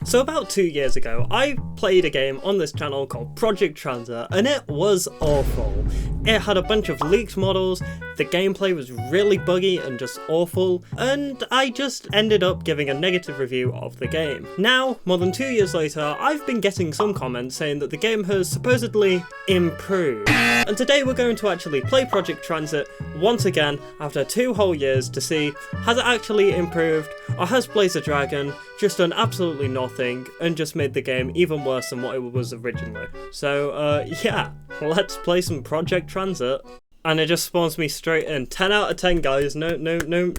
So about 2 years ago, I played a game on this channel called Project Transit, and it was awful. It had a bunch of leaked models, the gameplay was really buggy and just awful, and I just ended up giving a negative review of the game. Now, more than 2 years later, I've been getting some comments saying that the game has supposedly improved. And today we're going to actually play Project Transit once again after 2 whole years to see, has it actually improved, or has Blaze the Dragon just done absolutely nothing and just made the game even worse than what it was originally. So yeah, let's play some Project Transit. And it just spawns me straight in. 10 out of 10 guys, no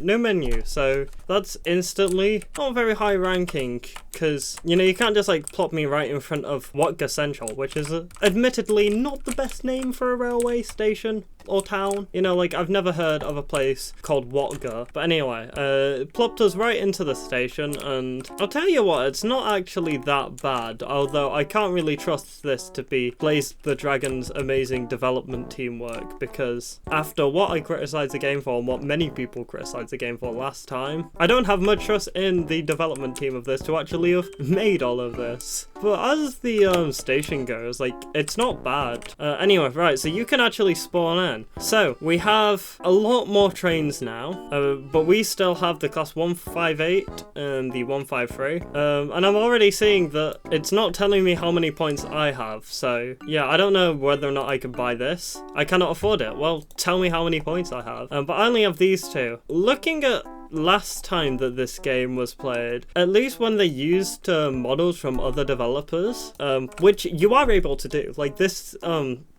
menu. So that's instantly not very high ranking, because, you know, you can't just like plop me right in front of Watga Central, which is admittedly not the best name for a railway station or town. You know, like, I've never heard of a place called Watga. But anyway, plopped us right into the station, and I'll tell you what, it's not actually that bad, although I can't really trust this to be Blaze the Dragon's amazing development teamwork, because after what I criticised the game for and what many people criticised the game for last time, I don't have much trust in the development team of this to actually have made all of this. But as the station goes, like, it's not bad. Anyway, right, so you can actually spawn in. So we have a lot more trains now, but we still have the class 158 and the 153. And I'm already seeing that it's not telling me how many points I have. So yeah, I don't know whether or not I can buy this. I cannot afford it. Well, tell me how many points I have. But I only have these two. Looking at last time that this game was played, at least when they used models from other developers, which you are able to do, like this,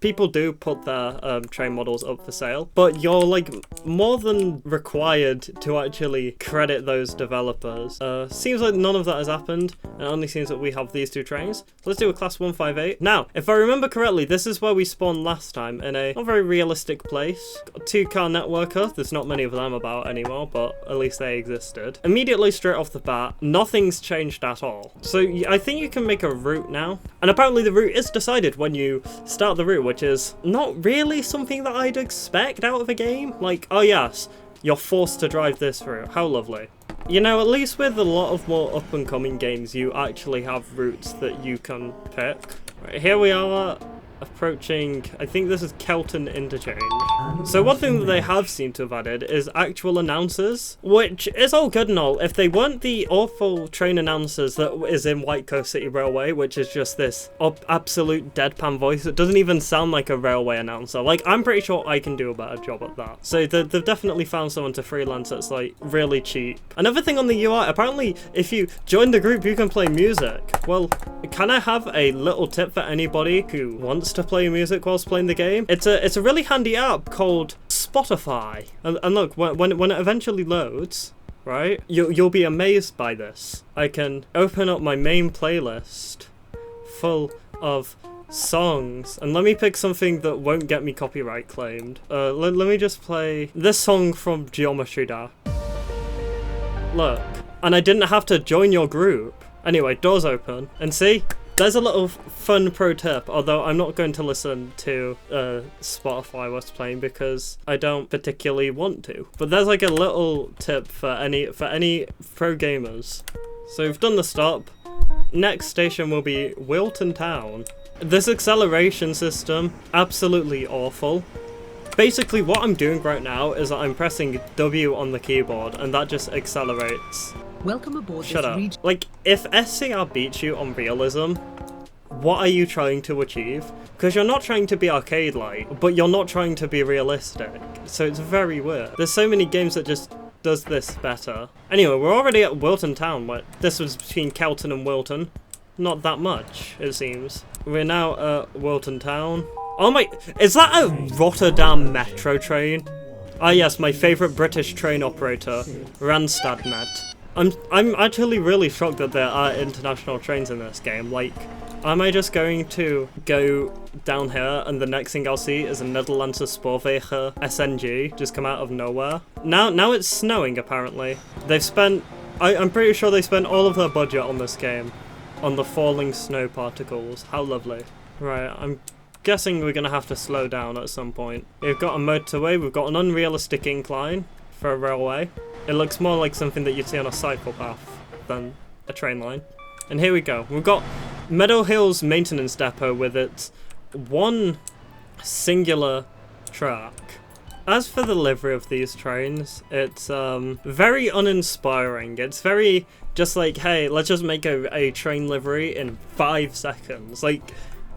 people do put their train models up for sale, but you're like more than required to actually credit those developers. Seems like none of that has happened. It only seems that we have these two trains. So let's do a class 158. Now, if I remember correctly, this is where we spawned last time, in a not very realistic place. Got a 2-car networker. There's not many of them about anymore, but at least they existed. Immediately straight off the bat, nothing's changed at all. So I think you can make a route now. And apparently the route is decided when you start the route, which is not really something that I'd expect out of a game. Like, oh yes, you're forced to drive this route. How lovely. You know, at least with a lot of more up-and-coming games, you actually have routes that you can pick. Right, here we are, approaching, I think this is Kelton Interchange. So one thing that they have seemed to have added is actual announcers, which is all good and all if they weren't the awful train announcers that is in White Coast City Railway, which is just this absolute deadpan voice. It doesn't even sound like a railway announcer. Like, I'm pretty sure I can do a better job at that. So they've definitely found someone to freelance that's like really cheap. Another thing on the UI, apparently if you join the group you can play music. Well, can I have a little tip for anybody who wants to play music whilst playing the game? It's a really handy app called Spotify, and look, when it eventually loads, right, you'll be amazed by this. I can open up my main playlist full of songs, and let me pick something that won't get me copyright claimed. Let me just play this song from Geometry Dash. Look, and I didn't have to join your group. Anyway, doors open, and see? There's a little fun pro tip, although I'm not going to listen to Spotify whilst playing because I don't particularly want to. But there's like a little tip for any pro gamers. So we've done the stop. Next station will be Wilton Town. This acceleration system, absolutely awful. Basically what I'm doing right now is that I'm pressing W on the keyboard and that just accelerates. Welcome aboard. Shut up. Like, if SCR beats you on realism, what are you trying to achieve? Because you're not trying to be arcade-like, but you're not trying to be realistic. So it's very weird. There's so many games that just does this better. Anyway, we're already at Wilton Town. This was between Kelton and Wilton. Not that much, it seems. We're now at Wilton Town. Oh my, is that a Rotterdam metro train? Ah yes, my favourite British train operator, Randstadnet. I'm actually really shocked that there are international trains in this game. Like, am I just going to go down here and the next thing I'll see is a Nederlandse Spoorwegen SNG just come out of nowhere? Now it's snowing apparently. They've spent, I'm pretty sure they spent all of their budget on this game, on the falling snow particles. How lovely. Right, I'm guessing we're gonna have to slow down at some point. We've got a motorway, we've got an unrealistic incline for a railway. It looks more like something that you'd see on a cycle path than a train line. And here we go. We've got Meadow Hills Maintenance Depot with its one singular track. As for the livery of these trains, it's very uninspiring. It's very just like, hey, let's just make a train livery in 5 seconds. Like,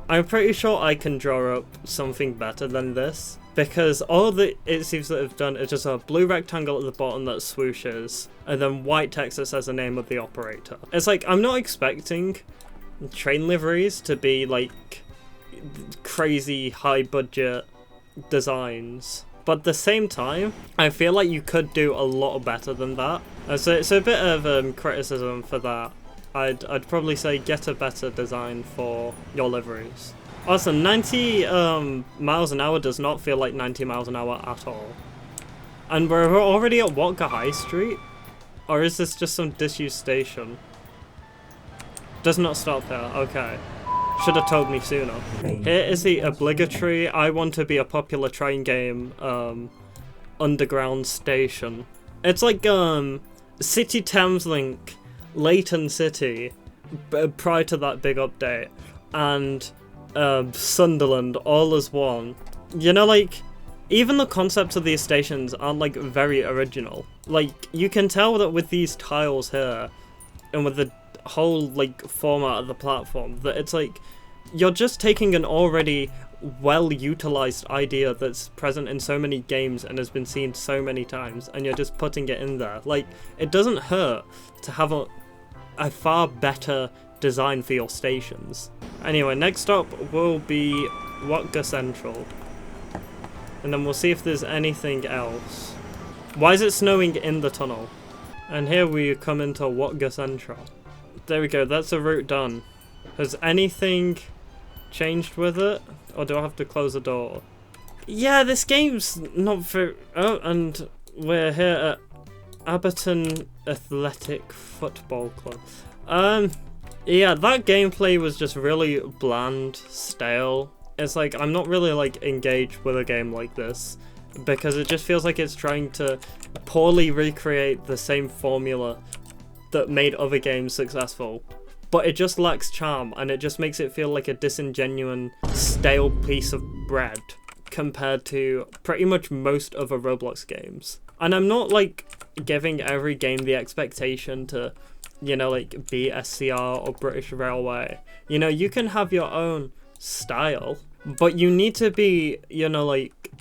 I'm pretty sure I can draw up something better than this, because all that it seems to have done is just a blue rectangle at the bottom that swooshes, and then white text that says the name of the operator. It's like, I'm not expecting train liveries to be like crazy high budget designs. But at the same time, I feel like you could do a lot better than that. So it's a bit of criticism for that. I'd probably say get a better design for your liveries. Also, 90 miles an hour does not feel like 90 miles an hour at all. And we're already at Watga High Street? Or is this just some disused station? Does not stop there, okay. Should have told me sooner. Here is the obligatory I want to be a popular train game underground station. It's like City Thameslink, Leighton City, prior to that big update, and Sunderland all as one. You know, like, even the concepts of these stations aren't like very original. Like, you can tell that with these tiles here, and with the whole like format of the platform, that it's like you're just taking an already well utilized idea that's present in so many games and has been seen so many times, and you're just putting it in there. Like, it doesn't hurt to have a far better design for your stations. Anyway, next up will be Watga Central, and then we'll see if there's anything else. Why is it snowing in the tunnel? And here we come into Watga Central. There we go, that's a route done. Has anything changed with it? Or do I have to close the door? Yeah, this game's not very... Oh, and we're here at Abberton Athletic Football Club. Yeah, that gameplay was just really bland, stale. It's like, I'm not really like engaged with a game like this, because it just feels like it's trying to poorly recreate the same formula that made other games successful, but it just lacks charm, and it just makes it feel like a disingenuine, stale piece of bread compared to pretty much most other Roblox games. And I'm not like giving every game the expectation to, you know, like be SCR or British Railway. You know, you can have your own style, but you need to be, you know, like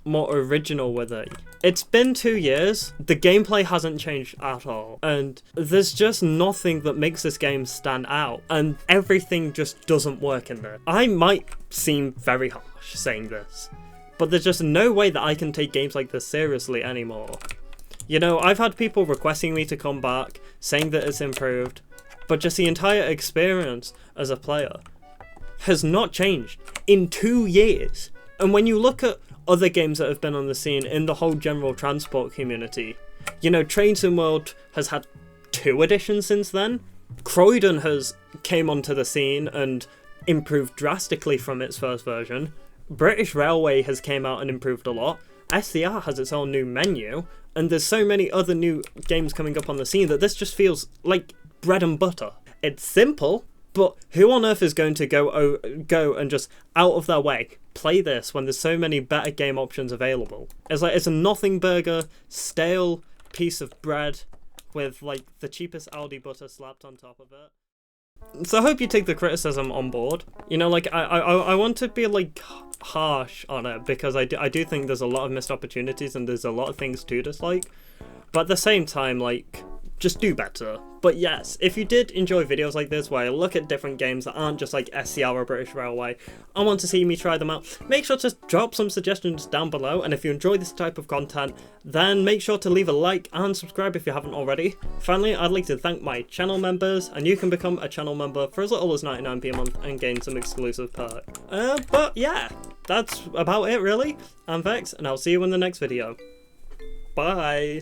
more original with it. It's been 2 years, the gameplay hasn't changed at all, and there's just nothing that makes this game stand out, and everything just doesn't work in there. I might seem very harsh saying this, but there's just no way that I can take games like this seriously anymore. You know, I've had people requesting me to come back, saying that it's improved, but just the entire experience as a player has not changed in 2 years. And when you look at other games that have been on the scene in the whole general transport community, you know, Train Sim World has had 2 editions since then. Croydon has came onto the scene and improved drastically from its first version. British Railway has came out and improved a lot. SCR has its own new menu, and there's so many other new games coming up on the scene that this just feels like bread and butter. It's simple, but who on earth is going to go and just out of their way play this when there's so many better game options available? It's like, it's a nothing burger, stale piece of bread with like the cheapest Aldi butter slapped on top of it. So I hope you take the criticism on board. You know, like I want to be like harsh on it, because I do think there's a lot of missed opportunities and there's a lot of things to dislike, but at the same time, like, just do better. But yes, if you did enjoy videos like this where I look at different games that aren't just like SCR or British Railway, I want to see me try them out, make sure to drop some suggestions down below, and if you enjoy this type of content, then make sure to leave a like and subscribe if you haven't already. Finally, I'd like to thank my channel members, and you can become a channel member for as little as 99p a month and gain some exclusive perk. But yeah, that's about it really. I'm Vex, and I'll see you in the next video. Bye!